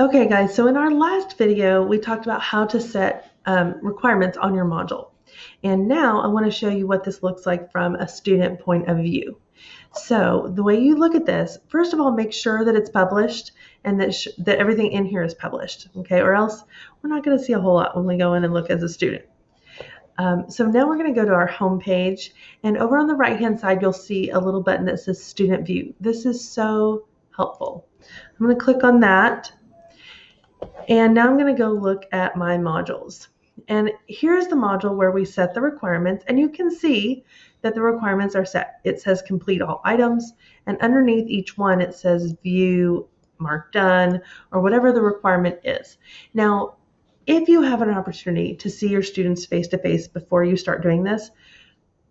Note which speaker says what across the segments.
Speaker 1: Okay, guys, so in our last video, we talked about how to set requirements on your module. And now I want to show you what this looks like from a student point of view. So the way you look at this, first of all, make sure that it's published and that everything in here is published, okay? Or else we're not going to see a whole lot when we go in and look as a student. So now we're going to go to our home page, and over on the right-hand side, you'll see a little button that says Student View. This is so helpful. I'm going to click on that. And now I'm going to go look at my modules. And here's the module where we set the requirements, and you can see that the requirements are set. It says complete all items, and underneath each one it says view, mark done, or whatever the requirement is. Now, if you have an opportunity to see your students face to face before you start doing this,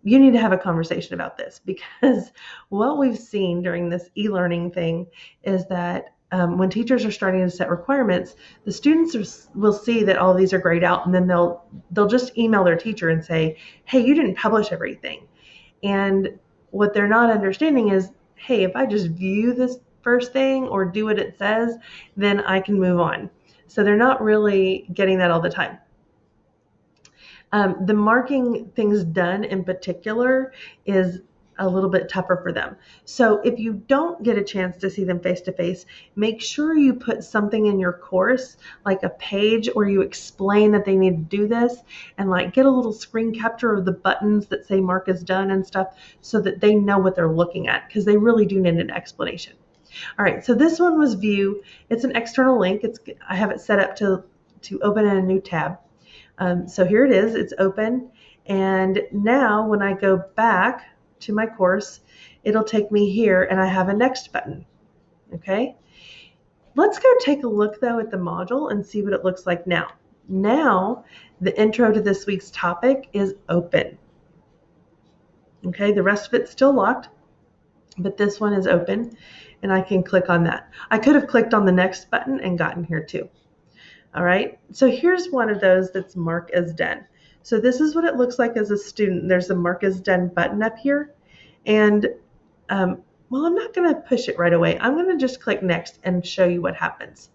Speaker 1: you need to have a conversation about this, because what we've seen during this e-learning thing is that when teachers are starting to set requirements, the students will see that all these are grayed out, and then they'll just email their teacher and say, hey, you didn't publish everything. And what they're not understanding is, hey, if I just view this first thing or do what it says, then I can move on. So they're not really getting that all the time. The marking things done in particular is a little bit tougher for them. So if you don't get a chance to see them face to face, make sure you put something in your course, like a page where you explain that they need to do this, and like get a little screen capture of the buttons that say mark is done and stuff, so that they know what they're looking at, because they really do need an explanation. All right, so this one was view. It's an external link. I have it set up to open in a new tab. So here it is, it's open. And now when I go back to my course, it'll take me here, and I have a next button, okay? Let's go take a look though at the module and see what it looks like now. Now, the intro to this week's topic is open. Okay, the rest of it's still locked, but this one is open, and I can click on that. I could have clicked on the next button and gotten here too. All right, so here's one of those that's mark as done. So this is what it looks like as a student. There's a mark as done button up here. And well, I'm not going to push it right away. I'm going to just click next and show you what happens.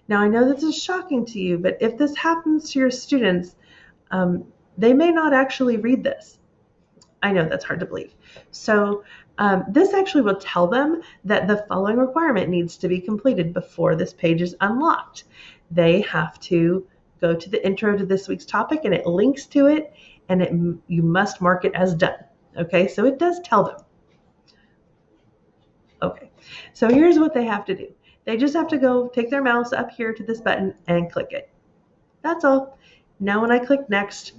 Speaker 1: Now, I know this is shocking to you, but if this happens to your students, they may not actually read this. I know that's hard to believe. So this actually will tell them that the following requirement needs to be completed before this page is unlocked. They have to go to the intro to this week's topic, and it links to it, and you must mark it as done. Okay, so it does tell them. Okay, so here's what they have to do. They just have to go take their mouse up here to this button and click it. That's all. Now when I click next,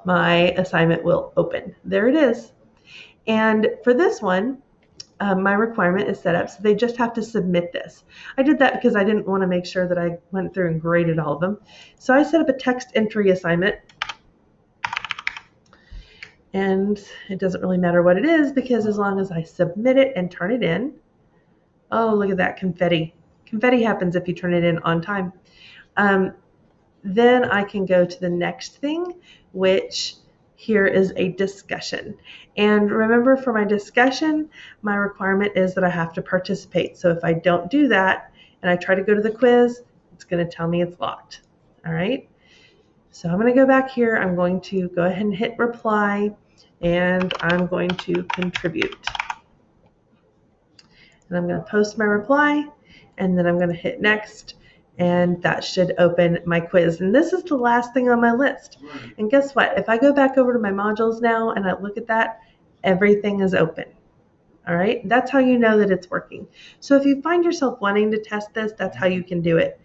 Speaker 1: my assignment will open. There it is. And for this one, my requirement is set up, so they just have to submit this. I did that because I didn't want to make sure that I went through and graded all of them. So I set up a text entry assignment. And it doesn't really matter what it is, because as long as I submit it and turn it in, oh, look at that confetti. Confetti happens if you turn it in on time. Then I can go to the next thing, which here is a discussion. And remember, for my discussion, my requirement is that I have to participate. So if I don't do that and I try to go to the quiz, it's going to tell me it's locked. All right. So I'm going to go back here. I'm going to go ahead and hit reply, and I'm going to contribute. And I'm going to post my reply, and then I'm going to hit next. And that should open my quiz. And this is the last thing on my list. And guess what? If I go back over to my modules now and I look at that, everything is open. All right, that's how you know that it's working. So if you find yourself wanting to test this, that's how you can do it.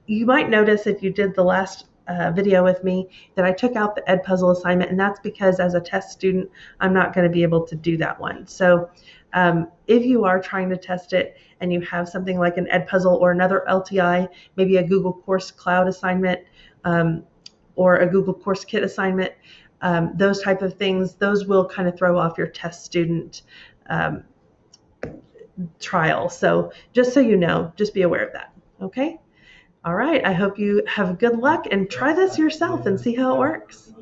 Speaker 1: You might notice, if you did the last video with me, that I took out the Edpuzzle assignment, and that's because as a test student, I'm not going to be able to do that one. So if you are trying to test it and you have something like an Edpuzzle or another LTI, maybe a Google Course Cloud assignment or a Google Course Kit assignment, those type of things, those will kind of throw off your test student trial. So just so you know, just be aware of that. Okay? All right, I hope you have good luck and try this yourself and see how it works.